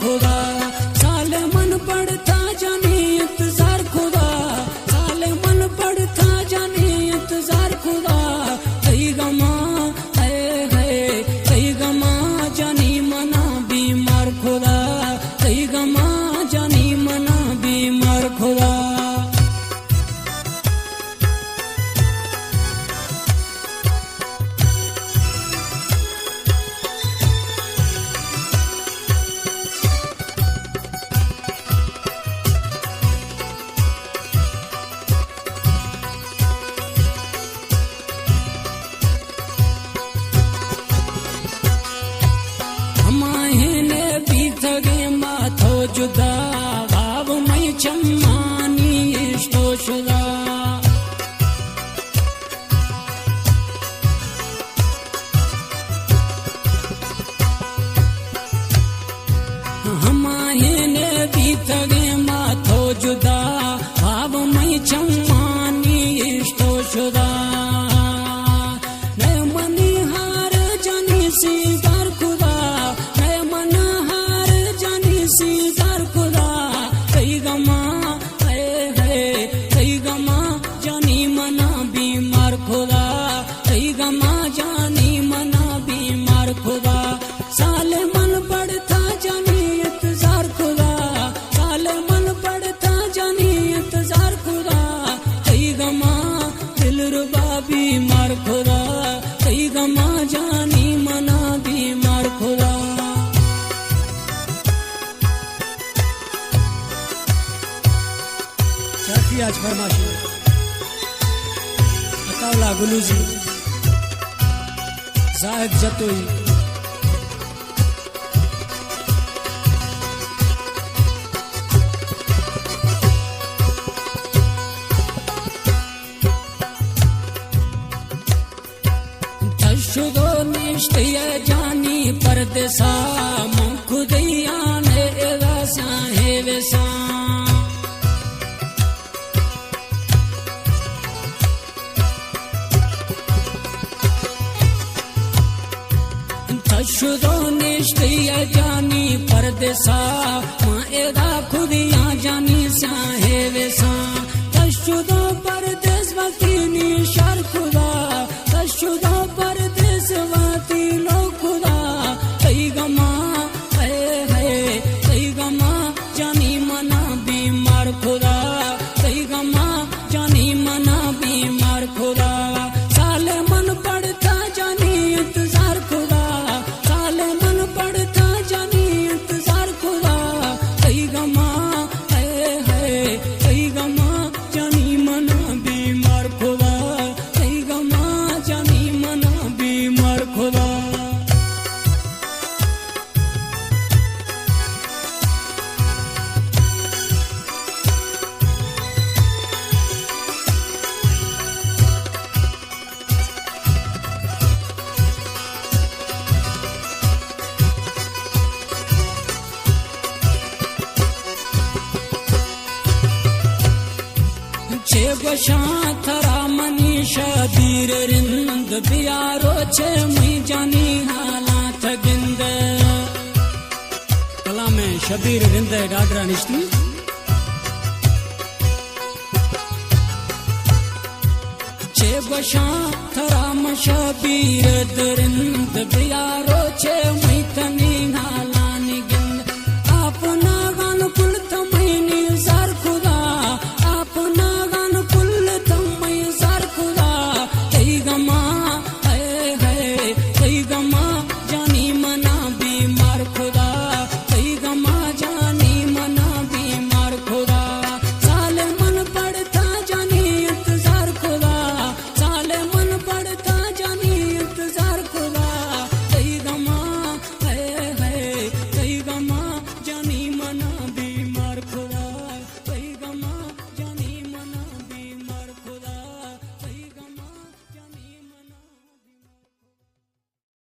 खुदा साले मन पड़ता जाने इंतजार खुदा साले मन पड़ता जाने इंतजार खुदा कई गमा कई गमा जानी मना बीमार खुदा कई गमा जानी मना बीमार खुदा जुदा भाव मई चम्मानी इष्टो शुदा हमारे ने बीत गए माथो जुदा भाव मई चम्मानी इष्टो शुदा नय मनी हार जानी सीगार खुदा नय मन हार जानी सीगार खुदा कई गमा कई गमा जानी मना बीमार खुदा कई गमा जानी मना बीमार खुदा साले मन पड़ता जानी इंतजार खुदा साले मन पड़ता जानी इंतजार खुदा कई गमा दिल रुबा बीमार खुदा कई गमा जानी मना बीमार खुदा आज फरमाशी अकाउला गुलूजी जाहिद जतोई तशुदो निश्चय जानी परदेसा मुखुदैया ने एवासा हे वेसा शुदो निश्चय जानी परदेसा माएदा खुदिया जानी साहे वेसा तशुदो परदेस वती निशार खुदा तशुदो परदेस वती लो खुदा कई गमा कई गमा जानी मना बीमार खुदा कई गमा जानी मना बीमार खुदा साले मन पड़ता जानी इंतजार खुदा मन पड़ता जानी इंतजार खुदा कई गमा कई गमा जानी मना बीमार खुदा कई गमा जानी मना बीमार खुदा थरा मनीषा बीर रिंद बियारो छे मुई जानी हालात गिंद कला में शबीर रिंद डाडरा निश्ती छे बशा थरा मशबीर रिंद बियारो छे मुई तनी